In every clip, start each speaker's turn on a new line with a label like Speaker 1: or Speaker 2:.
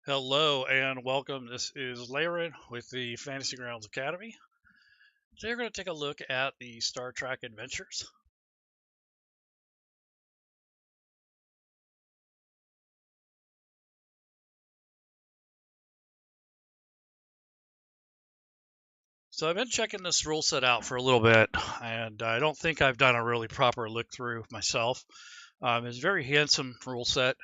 Speaker 1: Hello and welcome. This is Laren with the Fantasy Grounds Academy. Today we're going to take a look at the Star Trek Adventures. So I've been checking this rule set out for a little bit, and I don't think I've done a really proper look through myself. It's a very handsome rule set.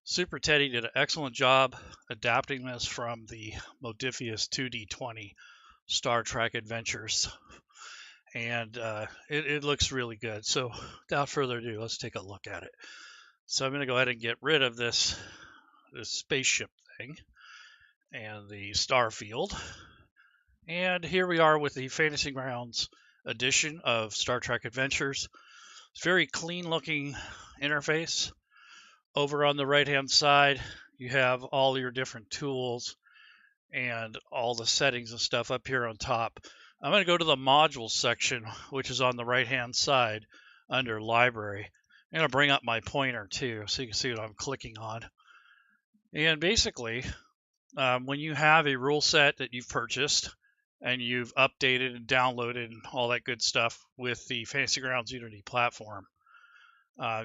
Speaker 1: SuperTeddy did an excellent job adapting this from the Modiphius 2D20 Star Trek Adventures. And it looks really good. So without further ado, let's take a look at it. So I'm going to go ahead and get rid of this spaceship thing and the star field. And here we are with the Fantasy Grounds edition of Star Trek Adventures. It's a very clean looking interface. Over on the right hand side, you have all your different tools and all the settings and stuff up here on top. I'm going to go to the modules section, which is on the right hand side under library. I'm going to bring up my pointer too so you can see what I'm clicking on. And basically, when you have a rule set that you've purchased and you've updated and downloaded and all that good stuff with the Fantasy Grounds Unity platform,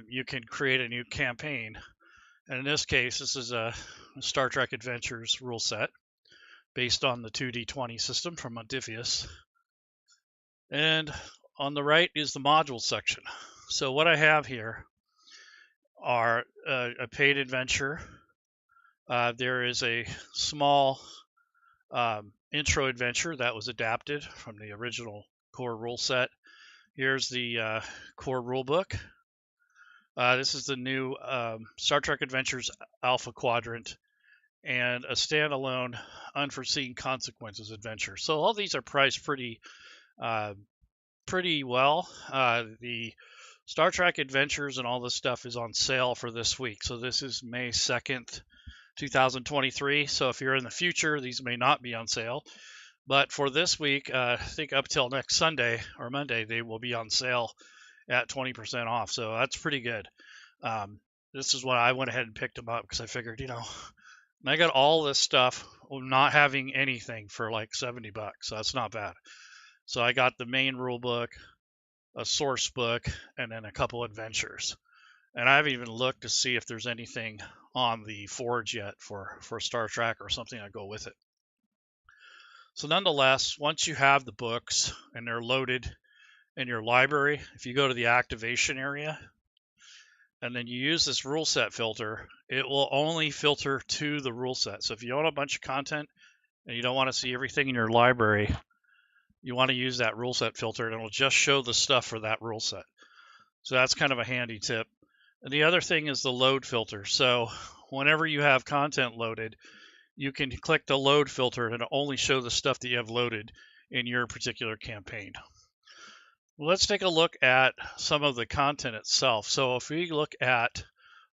Speaker 1: you can create a new campaign. And in this case, this is a Star Trek Adventures rule set based on the 2D20 system from Modiphius. And on the right is the module section. So what I have here are a paid adventure. There is a small intro adventure that was adapted from the original core rule set. Here's the core rule book. This is the new Star Trek Adventures Alpha Quadrant and a standalone Unforeseen Consequences adventure. So all these are priced pretty well. The Star Trek Adventures and all this stuff is on sale for this week. So this is May 2nd, 2023. So if you're in the future, these may not be on sale. But for this week, I think up till next Sunday or Monday, they will be on sale at 20% off. So that's pretty good. This is why I went ahead and picked them up because I figured, I got all this stuff not having anything for like $70. So that's not bad. So I got the main rule book, a source book, and then a couple adventures. And I haven't even looked to see if there's anything on the Forge yet for Star Trek or something that go with it. So nonetheless, once you have the books and they're loaded in your library, if you go to the activation area and then you use this rule set filter, it will only filter to the rule set. So if you own a bunch of content and you don't want to see everything in your library, you want to use that rule set filter and it'll just show the stuff for that rule set. So that's kind of a handy tip. And the other thing is the load filter. So whenever you have content loaded, you can click the load filter and it'll only show the stuff that you have loaded in your particular campaign. Well, let's take a look at some of the content itself. So if we look at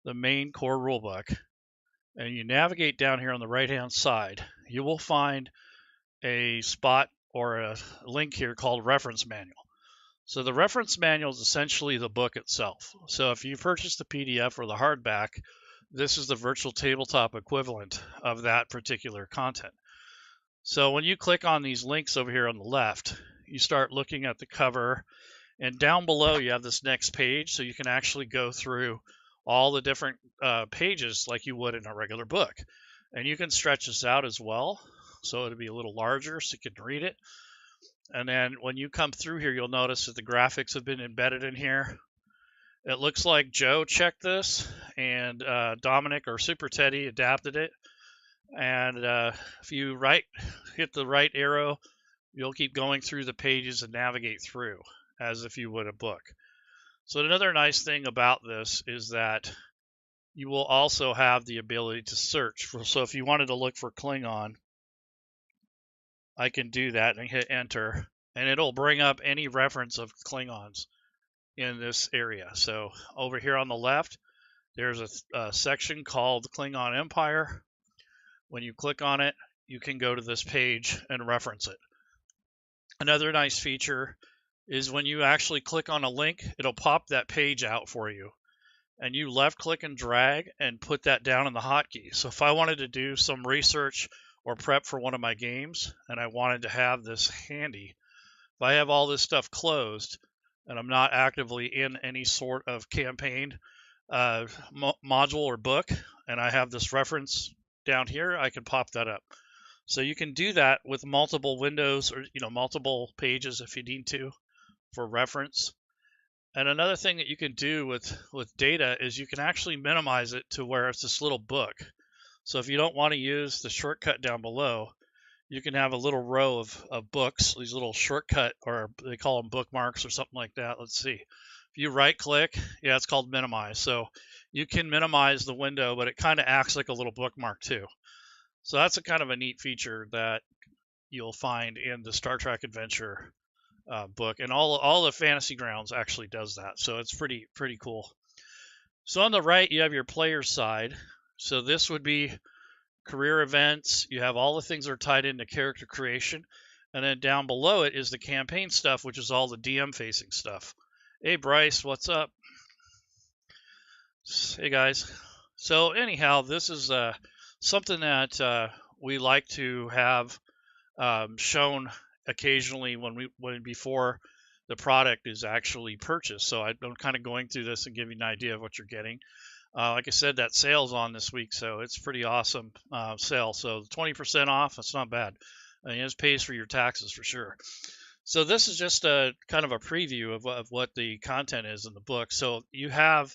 Speaker 1: the main core rulebook and you navigate down here on the right hand side, you will find a spot or a link here called reference manual. So the reference manual is essentially the book itself. So if you purchase the PDF or the hardback, this is the virtual tabletop equivalent of that particular content. So when you click on these links over here on the left, you start looking at the cover, and down below you have this next page, so you can actually go through all the different pages like you would in a regular book. And you can stretch this out as well, so it'll be a little larger so you can read it. And then when you come through here, you'll notice that the graphics have been embedded in here. It looks like Joe checked this, and Dominic or SuperTeddy adapted it. And if you hit the right arrow, you'll keep going through the pages and navigate through as if you would a book. So another nice thing about this is that you will also have the ability to search. So if you wanted to look for Klingon, I can do that and hit enter, and it'll bring up any reference of Klingons in this area. So over here on the left, there's a section called Klingon Empire. When you click on it, you can go to this page and reference it. Another nice feature is when you actually click on a link, it'll pop that page out for you. and you left click and drag and put that down in the hotkey. So if I wanted to do some research or prep for one of my games and I wanted to have this handy, if I have all this stuff closed and I'm not actively in any sort of campaign module or book, and I have this reference down here, I can pop that up. So you can do that with multiple windows or multiple pages if you need to for reference. And another thing that you can do with data is you can actually minimize it to where it's this little book. So if you don't want to use the shortcut down below, you can have a little row of books, these little shortcut, or they call them bookmarks or something like that. Let's see. If you right click, yeah, it's called minimize. So you can minimize the window, but it kind of acts like a little bookmark too. So that's a kind of a neat feature that you'll find in the Star Trek Adventure book, and all the Fantasy Grounds actually does that. So it's pretty cool. So on the right, you have your player side. So this would be career events. You have all the things that are tied into character creation. And then down below it is the campaign stuff, which is all the DM facing stuff. Hey, Bryce, what's up? Hey, guys. So anyhow, this is something that we like to have shown occasionally when before the product is actually purchased. So I'm kind of going through this and giving you an idea of what you're getting. Like I said, that sale's on this week, so it's pretty awesome sale. So 20% off, that's not bad. I mean, it pays for your taxes for sure. So this is just a kind of a preview of what the content is in the book. So you have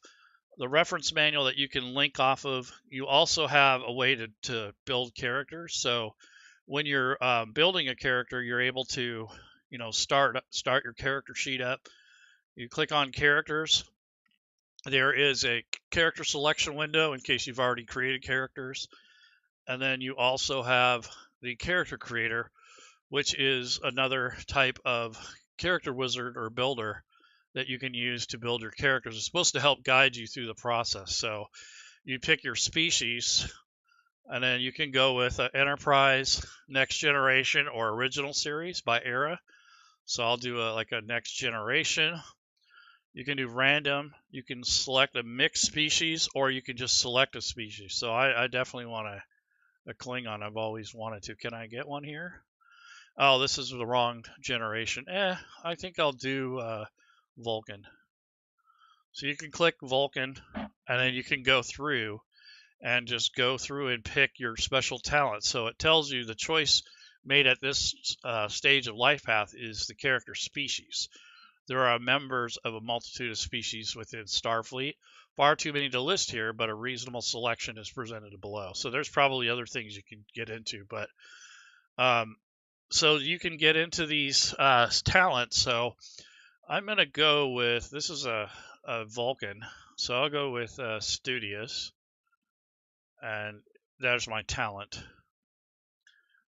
Speaker 1: the reference manual that you can link off of. You also have a way to build characters. So when you're building a character, you're able to, start your character sheet up. You click on characters. There is a character selection window in case you've already created characters. And then you also have the character creator, which is another type of character wizard or builder that you can use to build your characters. It's supposed to help guide you through the process. So you pick your species, and then you can go with Enterprise, Next Generation, or Original Series by era. So I'll do like a Next Generation. You can do random. You can select a mixed species, or you can just select a species. So I definitely want a Klingon. I've always wanted to. Can I get one here? Oh, this is the wrong generation. I think I'll do Vulcan. So you can click Vulcan, and then you can go through and just go through and pick your special talent. So it tells you the choice made at this stage of life path is the character species. There are members of a multitude of species within Starfleet. Far too many to list here, but a reasonable selection is presented below. So there's probably other things you can get into, but so you can get into these talents. So I'm going to go with, this is a Vulcan, so I'll go with studious, and there's my talent.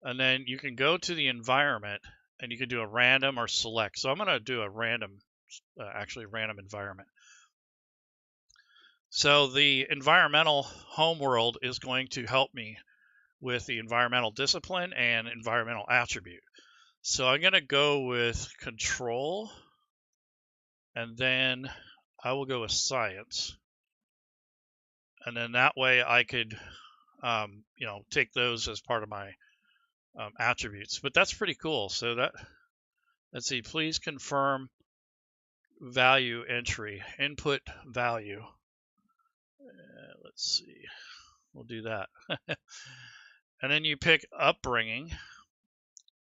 Speaker 1: And then you can go to the environment, and you can do a random or select. So I'm going to do a random, actually random environment. So the environmental homeworld is going to help me with the environmental discipline and environmental attribute. So I'm going to go with control, and then I will go with science. And then that way I could, take those as part of my attributes. But that's pretty cool. So let's see, please confirm value entry, input value. Let's see, we'll do that. And then you pick upbringing.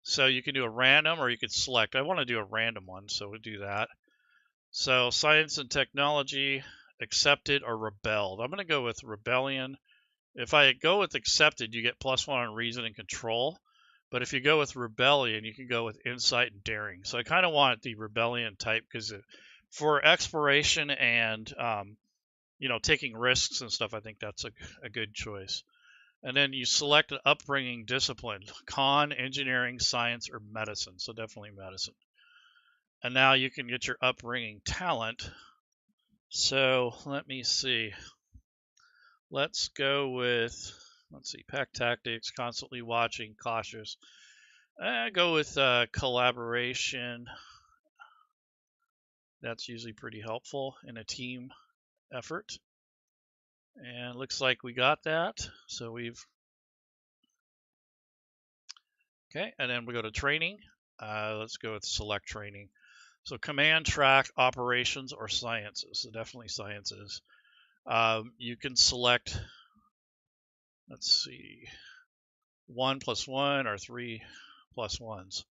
Speaker 1: So you can do a random or you could select. I want to do a random one, so we'll do that. So science and technology, accepted or rebelled. I'm going to go with rebellion. If I go with accepted, you get +1 on reason and control. But if you go with rebellion, you can go with insight and daring. So I kind of want the rebellion type because for exploration and taking risks and stuff, I think that's a good choice. And then you select an upbringing discipline: con, engineering, science, or medicine. So definitely medicine. And now you can get your upbringing talent. So let me see. Let's go with, pack tactics, constantly watching, cautious. I go with collaboration. That's usually pretty helpful in a team effort. And looks like we got that. So okay, and then we go to training. Let's go with select training. So command, track, operations, or sciences. So definitely sciences. You can select, let's see, 1+1 or 3+1s.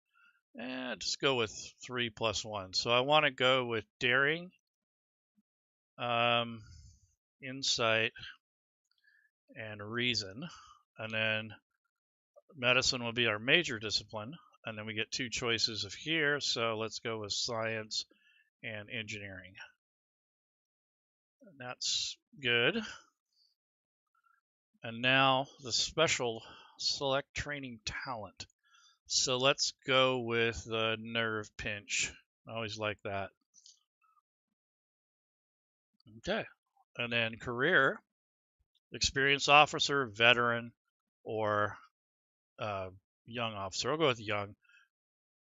Speaker 1: And just go with 3+1. So I want to go with daring, insight, and reason. And then medicine will be our major discipline. And then we get 2 choices of here. So let's go with science and engineering. And that's good. And now the special select training talent. So let's go with the nerve pinch. I always like that. Okay. And then career, experienced officer, veteran, or young officer. I'll go with young.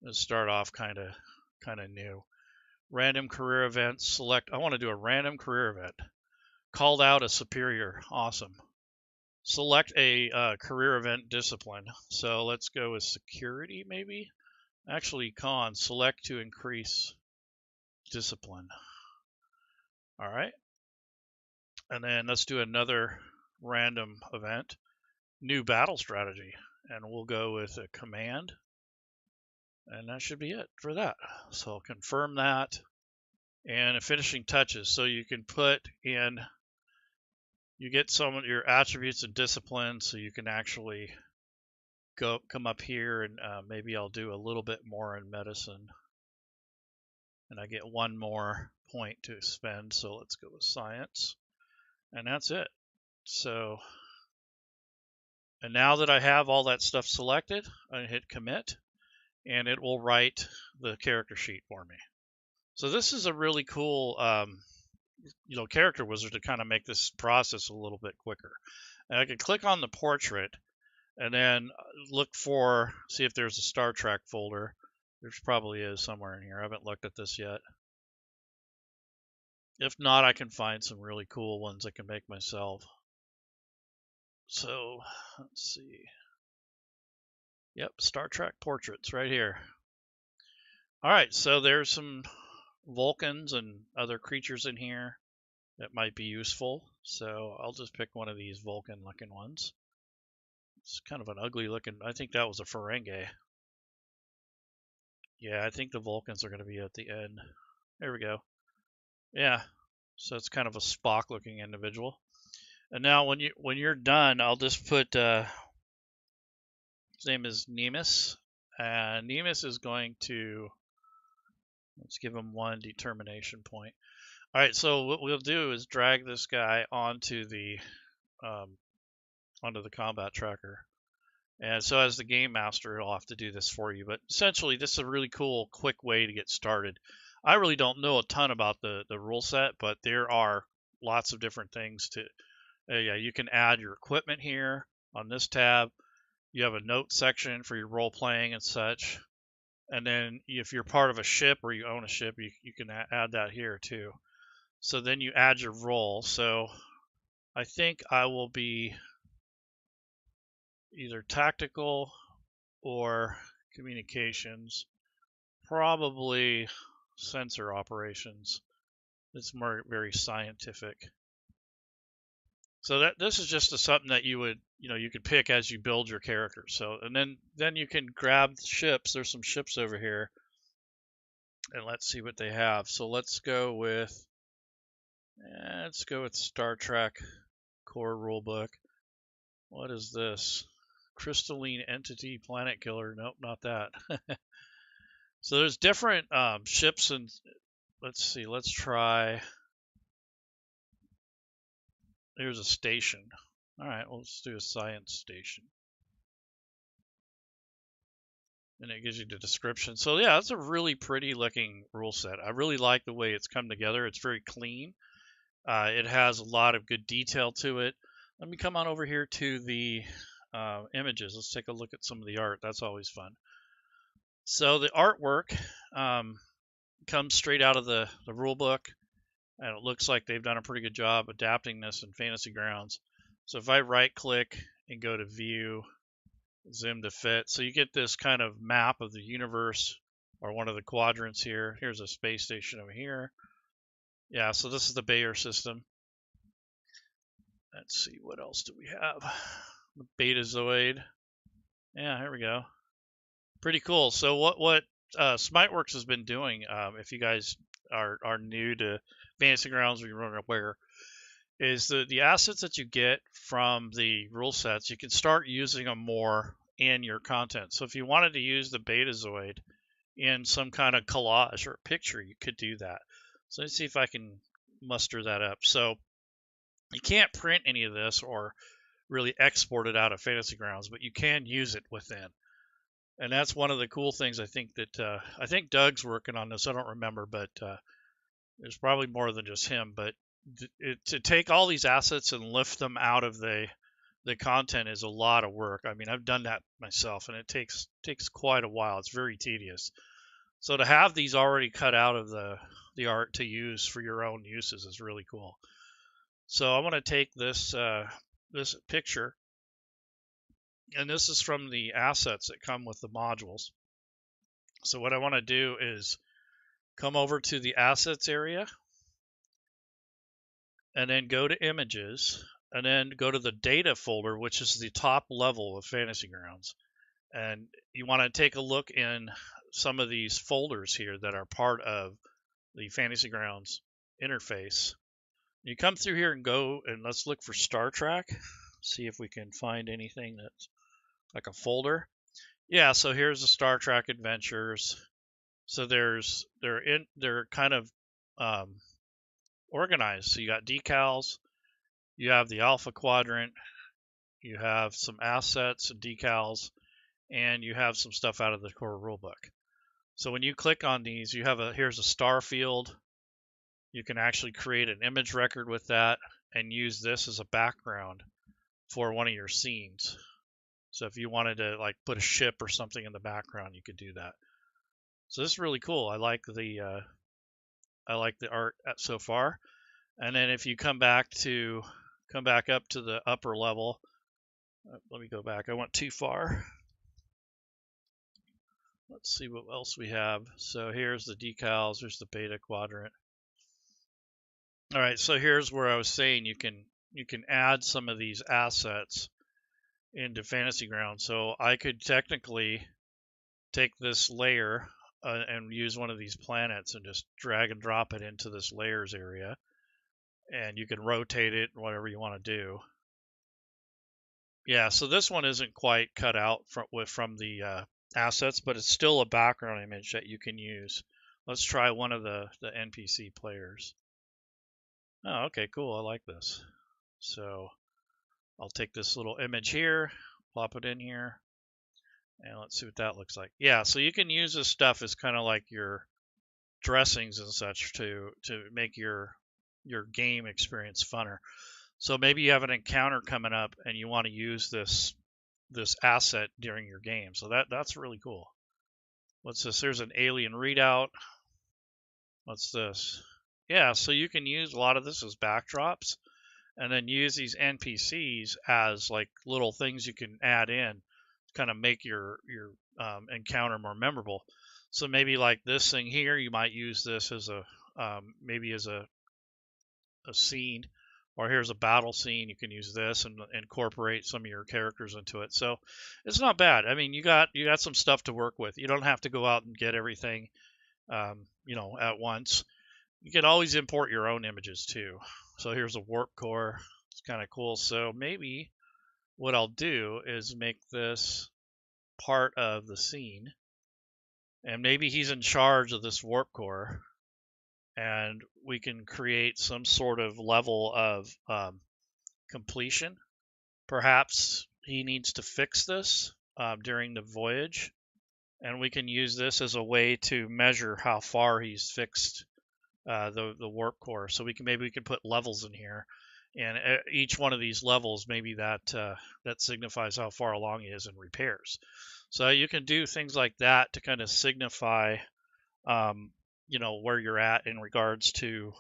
Speaker 1: Let's start off kind of new. Random career event. Select. I want to do a random career event. Called out a superior. Awesome. Select a career event discipline. So let's go with security, maybe. Actually, con. Select to increase discipline. All right. And then let's do another random event. New battle strategy. And we'll go with a command. And that should be it for that. So I'll confirm that. And finishing touches. So you can put in, you get some of your attributes and discipline, so you can actually come up here and maybe I'll do a little bit more in medicine. And I get 1 more point to spend. So let's go with science. And that's it. So, and now that I have all that stuff selected, I hit commit and it will write the character sheet for me. So this is a really cool, character wizard to kind of make this process a little bit quicker. And I can click on the portrait and then look for, see if there's a Star Trek folder. There probably is somewhere in here. I haven't looked at this yet. If not, I can find some really cool ones I can make myself. So let's see. Yep, Star Trek portraits right here. All right, so there's some Vulcans and other creatures in here that might be useful. So I'll just pick one of these Vulcan-looking ones. It's kind of an ugly looking, I think that was a Ferengi. Yeah, I think the Vulcans are going to be at the end. There we go. Yeah, so it's kind of a Spock-looking individual. And now when you're done, I'll just put, his name is Nemus. Nemus is going to, let's give him 1 determination point. All right, so what we'll do is drag this guy onto the combat tracker. And so as the game master, it'll have to do this for you. But essentially, this is a really cool, quick way to get started. I really don't know a ton about the rule set, but there are lots of different things to, yeah, you can add your equipment here on this tab. You have a note section for your role playing and such. And then if you're part of a ship or you own a ship, you can add that here too. So then you add your role. So I think I will be either tactical or communications, probably sensor operations. It's more very scientific. So that this is just something that you would, you could pick as you build your character. So, and then you can grab ships. There's some ships over here, and let's see what they have. So let's go with Star Trek core rulebook. What is this? Crystalline Entity Planet Killer. Nope, not that. So there's different ships, and let's see. Let's try. There's a station. All right, well, let's do a science station. And it gives you the description. So yeah, that's a really pretty looking rule set. I really like the way it's come together. It's very clean. It has a lot of good detail to it. Let me come on over here to the images. Let's take a look at some of the art. That's always fun. So the artwork comes straight out of the rule book. and it looks like they've done a pretty good job adapting this in Fantasy Grounds. So if I right click and go to view, zoom to fit, so you get this kind of map of the universe, or one of the quadrants here. Here's a space station over here. Yeah, so this is the Bayer system. Let's see, what else do we have? The Betazoid. Yeah, here we go. Pretty cool. So what Smiteworks has been doing, if you guys are new to Fantasy Grounds or you're unaware, is the assets that you get from the rule sets, you can start using them more in your content. So if you wanted to use the Betazoid in some kind of collage or picture, you could do that. So let's see if I can muster that up. So you can't print any of this or really export it out of Fantasy Grounds, but you can use it within. And that's one of the cool things. I think Doug's working on this. I don't remember, but there's probably more than just him. But to take all these assets and lift them out of the content is a lot of work. I mean, I've done that myself, and it takes quite a while. It's very tedious. So to have these already cut out of the art to use for your own uses is really cool. So I want to take this this picture, and this is from the assets that come with the modules. So what I want to do is come over to the assets area, and then go to images, and then go to the data folder, which is the top level of Fantasy Grounds. And you want to take a look in some of these folders here that are part of the Fantasy Grounds interface. You come through here and go, and let's look for Star Trek. See if we can find anything that's like a folder. Yeah, so here's the Star Trek Adventures. So they're kind of organized. So you got decals, you have the Alpha Quadrant, you have some assets and decals, and you have some stuff out of the core rulebook. So when you click on these, you have here's a star field. You can actually create an image record with that and use this as a background for one of your scenes. So if you wanted to like put a ship or something in the background, you could do that. So this is really cool. I like the art so far. And then if you come back up to the upper level, let me go back. I went too far. Let's see what else we have. So here's the decals. There's the beta quadrant. All right, so here's where I was saying you can add some of these assets into Fantasy Grounds. So I could technically take this layer and use one of these planets and just drag and drop it into this layers area, and you can rotate it, whatever you want to do. Yeah, so this one isn't quite cut out from the assets, but it's still a background image that you can use. Let's try one of the NPC players. Oh, okay, cool. I like this. So I'll take this little image here, plop it in here, and let's see what that looks like. Yeah, so you can use this stuff as kind of like your dressings and such to make your game experience funner. So maybe you have an encounter coming up and you want to use this asset during your game. So that's really cool. What's this? There's an alien readout. What's this? Yeah, so you can use a lot of this as backdrops, and then use these NPCs as like little things you can add in to kind of make your encounter more memorable. So maybe like this thing here, you might use this as a maybe as a scene, or here's a battle scene. You can use this and incorporate some of your characters into it. So it's not bad. I mean, you got some stuff to work with. You don't have to go out and get everything, at once. You can always import your own images too. So here's a warp core. It's kind of cool. So maybe what I'll do is make this part of the scene, and maybe he's in charge of this warp core, and we can create some sort of level of completion. Perhaps he needs to fix this during the voyage, and we can use this as a way to measure how far he's fixed the warp core. So maybe we can put levels in here, and each one of these levels, maybe that signifies how far along he is in repairs. So you can do things like that to kind of signify where you're at in regards to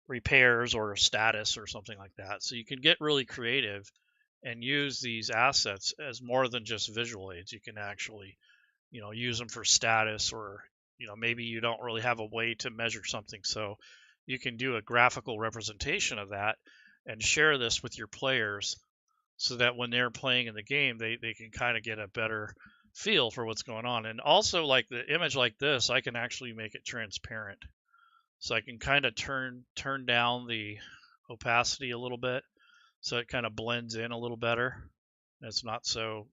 Speaker 1: repairs or status or something like that. So you can get really creative and use these assets as more than just visual aids. You can actually, use them for status, or, maybe you don't really have a way to measure something. So you can do a graphical representation of that and share this with your players so that when they're playing in the game, they can kind of get a better feel for what's going on. And also, like the image like this, I can actually make it transparent. So I can kind of turn down the opacity a little bit so it kind of blends in a little better. It's not so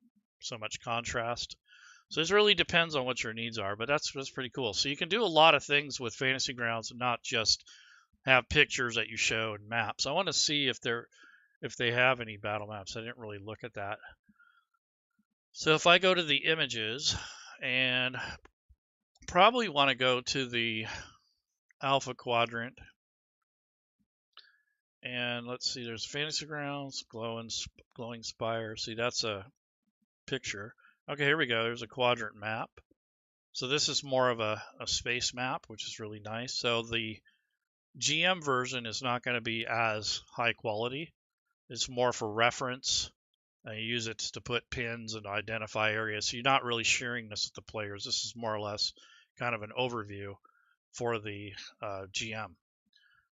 Speaker 1: much contrast. So this really depends on what your needs are, but that's pretty cool. So you can do a lot of things with Fantasy Grounds and not just have pictures that you show and maps. I want to see if they have any battle maps. I didn't really look at that. So if I go to the images, and probably want to go to the alpha quadrant, and let's see, there's Fantasy Grounds, glowing spire. See, that's a picture. Okay, here we go. There's a quadrant map. So this is more of a space map, which is really nice. So the GM version is not going to be as high quality. It's more for reference. You use it to put pins and identify areas. So you're not really sharing this with the players. This is more or less kind of an overview for the GM.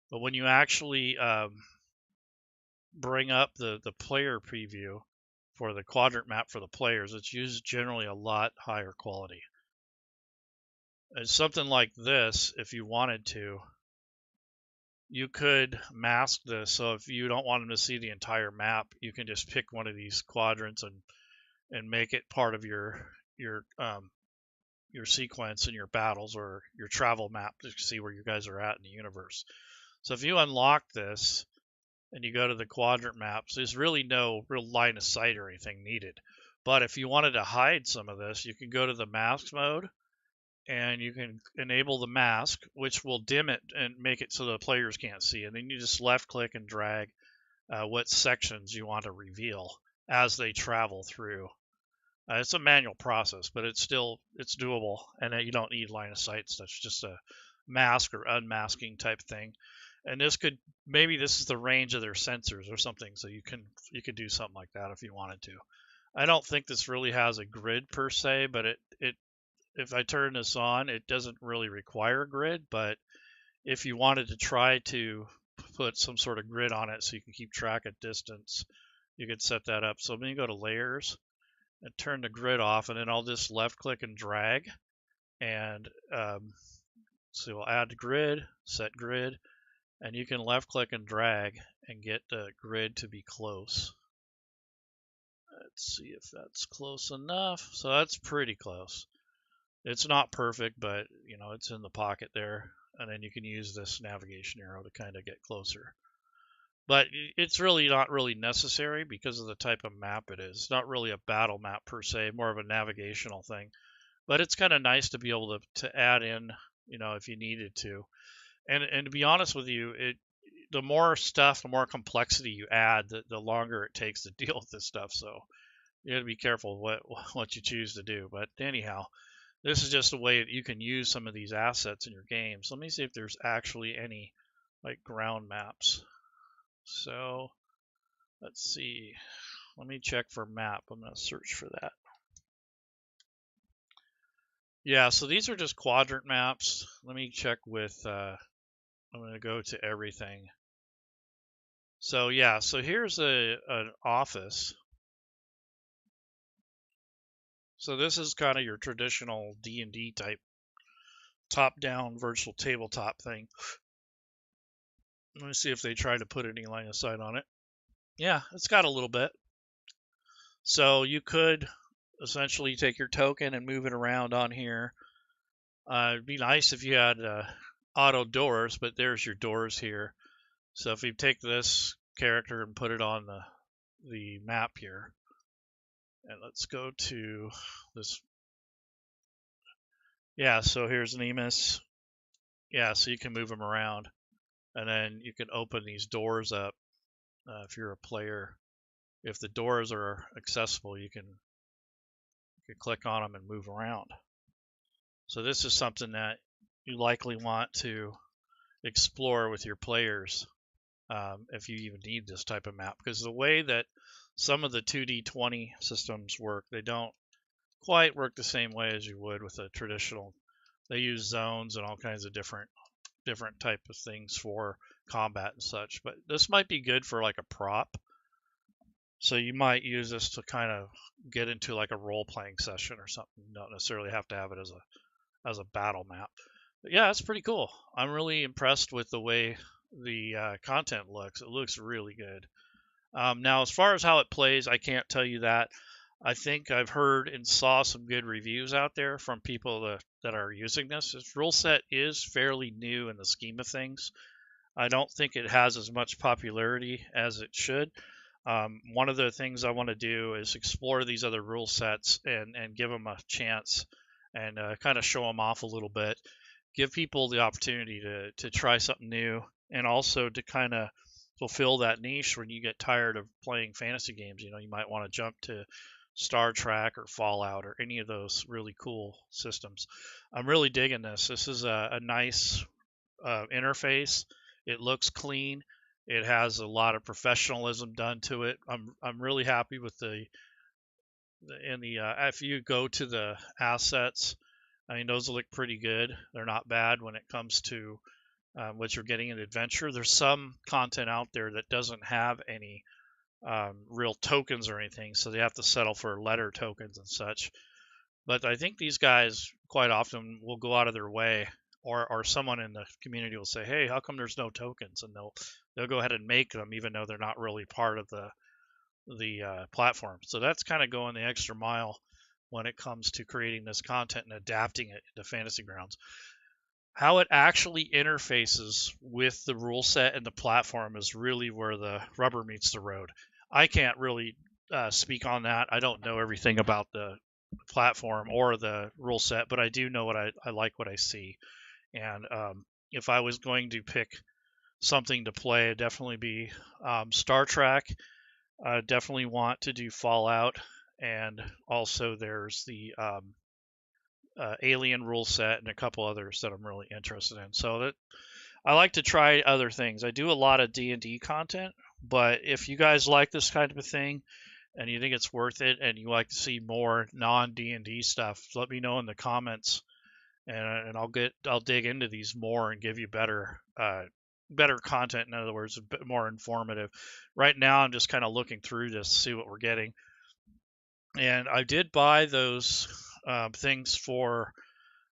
Speaker 1: But when you actually bring up the player preview for the quadrant map for the players, it's used generally a lot higher quality. And something like this, if you wanted to, you could mask this. So if you don't want them to see the entire map, you can just pick one of these quadrants and make it part of your sequence and your battles or your travel map to see where you guys are at in the universe. So if you unlock this and you go to the quadrant maps, there's really no real line of sight or anything needed. But if you wanted to hide some of this, you can go to the mask mode and you can enable the mask, which will dim it and make it so the players can't see. And then you just left click and drag what sections you want to reveal as they travel through. It's a manual process, but it's doable, and you don't need line of sight. So it's just a mask or unmasking type thing. And maybe this is the range of their sensors or something, so you could do something like that if you wanted to. I don't think this really has a grid per se, but if I turn this on, it doesn't really require a grid. But if you wanted to try to put some sort of grid on it so you can keep track of distance, you could set that up. So then you go to layers and turn the grid off, and then I'll just left click and drag, and so we'll add grid, set grid, and you can left click and drag and get the grid to be close. Let's see if that's close enough. So that's pretty close. It's not perfect, but it's in the pocket there, and then you can use this navigation arrow to kind of get closer. But it's really not really necessary because of the type of map it is. It's not really a battle map per se, more of a navigational thing. But it's kind of nice to be able to add in, if you needed to. And to be honest with you, the more stuff, the more complexity you add, the longer it takes to deal with this stuff. So you got to be careful what you choose to do. But anyhow, this is just a way that you can use some of these assets in your games. Let me see if there's actually any like ground maps. So let's see. Let me check for map. I'm going to search for that. Yeah, so these are just quadrant maps. Let me check with, I'm going to go to everything. So yeah, so here's an office. So this is kind of your traditional D&D type top-down virtual tabletop thing. Let me see if they try to put any line of sight on it. Yeah, it's got a little bit. So you could essentially take your token and move it around on here. It'd be nice if you had auto doors, but there's your doors here. So if you take this character and put it on the map here, and let's go to this. Yeah, so here's Nemus. Yeah, so you can move them around, and then you can open these doors up if you're a player. If the doors are accessible, you can click on them and move around. So this is something that you likely want to explore with your players if you even need this type of map. Because the way that some of the 2D20 systems work, they don't quite work the same way as you would with a traditional. They use zones and all kinds of different type of things for combat and such. But this might be good for like a prop. So you might use this to kind of get into like a role-playing session or something. You don't necessarily have to have it as a battle map. But yeah, it's pretty cool. I'm really impressed with the way the content looks. It looks really good. Now, as far as how it plays, I can't tell you that. I think I've heard and saw some good reviews out there from people that are using this. This rule set is fairly new in the scheme of things. I don't think it has as much popularity as it should. One of the things I want to do is explore these other rule sets and give them a chance and kind of show them off a little bit. Give people the opportunity to try something new and also to kind of fulfill that niche when you get tired of playing fantasy games. You know, you might want to jump to Star Trek or Fallout or any of those really cool systems. I'm really digging this. This is a nice interface. It looks clean. It has a lot of professionalism done to it. I'm really happy with the if you go to the assets, I mean those look pretty good. They're not bad when it comes to what you're getting in adventure. There's some content out there that doesn't have any real tokens or anything, so they have to settle for letter tokens and such. But I think these guys quite often will go out of their way, or someone in the community will say, "Hey, how come there's no tokens?" And they'll go ahead and make them, even though they're not really part of the platform. So that's kind of going the extra mile when it comes to creating this content and adapting it to Fantasy Grounds. How it actually interfaces with the rule set and the platform is really where the rubber meets the road. I can't really speak on that. I don't know everything about the platform or the rule set, but I do know what I like what I see. And if I was going to pick something to play, it'd definitely be Star Trek. I definitely want to do Fallout, and also there's the Alien rule set and a couple others that I'm really interested in. So that I like to try other things. I do a lot of D&D content, but if you guys like this kind of a thing and you think it's worth it and you like to see more non-D&D stuff, let me know in the comments, and I'll dig into these more and give you better content. In other words, a bit more informative. Right now, I'm just kind of looking through this to see what we're getting, and I did buy those things for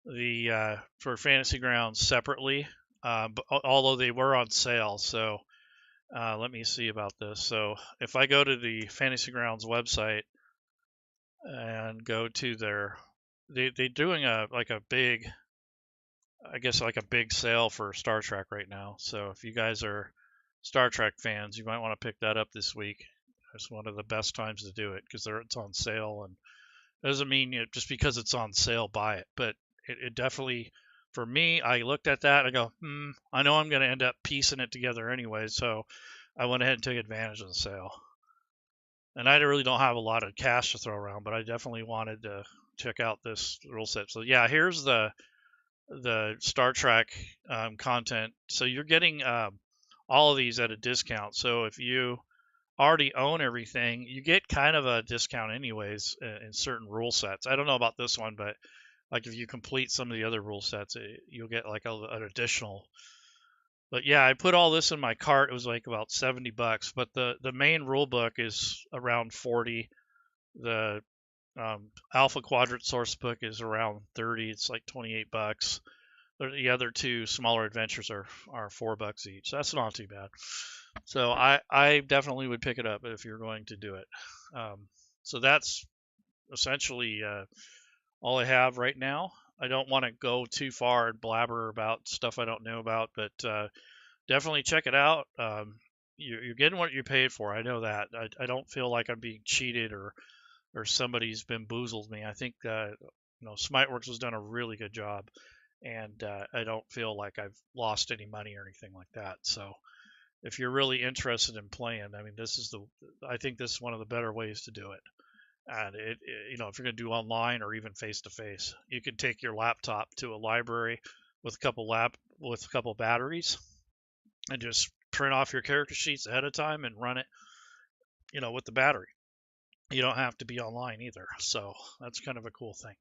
Speaker 1: Fantasy Grounds separately, but although they were on sale. So let me see about this. So if I go to the Fantasy Grounds website and go to they're doing a big, I guess like a big sale for Star Trek right now. So if you guys are Star Trek fans, you might want to pick that up this week. It's one of the best times to do it because it's on sale, and it doesn't mean just because it's on sale buy it, but it definitely, for me, I looked at that and I go, I know I'm going to end up piecing it together anyway, so I went ahead and took advantage of the sale. And I really don't have a lot of cash to throw around, but I definitely wanted to check out this rule set. So yeah, here's the Star Trek content. So you're getting all of these at a discount. So if you already own everything, you get kind of a discount anyways in certain rule sets. I don't know about this one, but like if you complete some of the other rule sets, you'll get like an additional. But yeah, I put all this in my cart. It was like about $70, but the main rule book is around 40. The Alpha Quadrant source book is around 30. It's like $28. The other two smaller adventures are $4 each. That's not too bad. So I definitely would pick it up if you're going to do it. So that's essentially all I have right now. I don't want to go too far and blabber about stuff I don't know about, but definitely check it out. You're getting what you paid for. I know that. I don't feel like I'm being cheated or somebody's bamboozled me. I think Smiteworks has done a really good job, and I don't feel like I've lost any money or anything like that. So if you're really interested in playing, I mean, I think this is one of the better ways to do it. And if you're going to do online or even face to face, you can take your laptop to a library with a couple with a couple batteries and just print off your character sheets ahead of time and run it, with the battery. You don't have to be online either. So that's kind of a cool thing.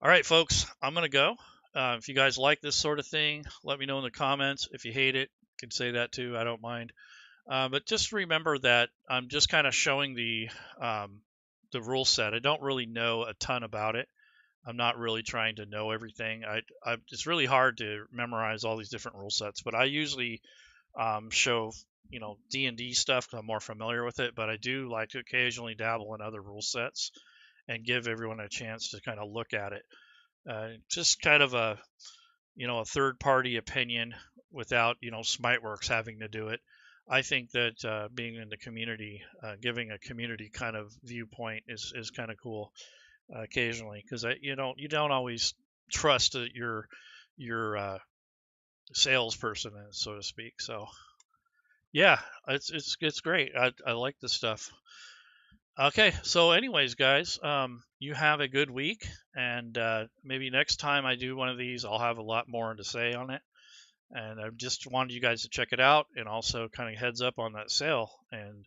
Speaker 1: All right, folks, I'm going to go. If you guys like this sort of thing, let me know in the comments. If you hate it, you can say that too. I don't mind. But just remember that I'm just kind of showing the rule set. I don't really know a ton about it. I'm not really trying to know everything. It's really hard to memorize all these different rule sets, but I usually show D&D stuff because I'm more familiar with it. But I do like to occasionally dabble in other rule sets and give everyone a chance to kind of look at it. Just kind of a third-party opinion without Smiteworks having to do it. I think that being in the community, giving a community kind of viewpoint is kind of cool occasionally, because you don't always trust your salesperson, so to speak. So yeah, it's great. I like this stuff. Okay, so anyways, guys, you have a good week, and maybe next time I do one of these, I'll have a lot more to say on it. And I just wanted you guys to check it out, and also kind of heads up on that sale. And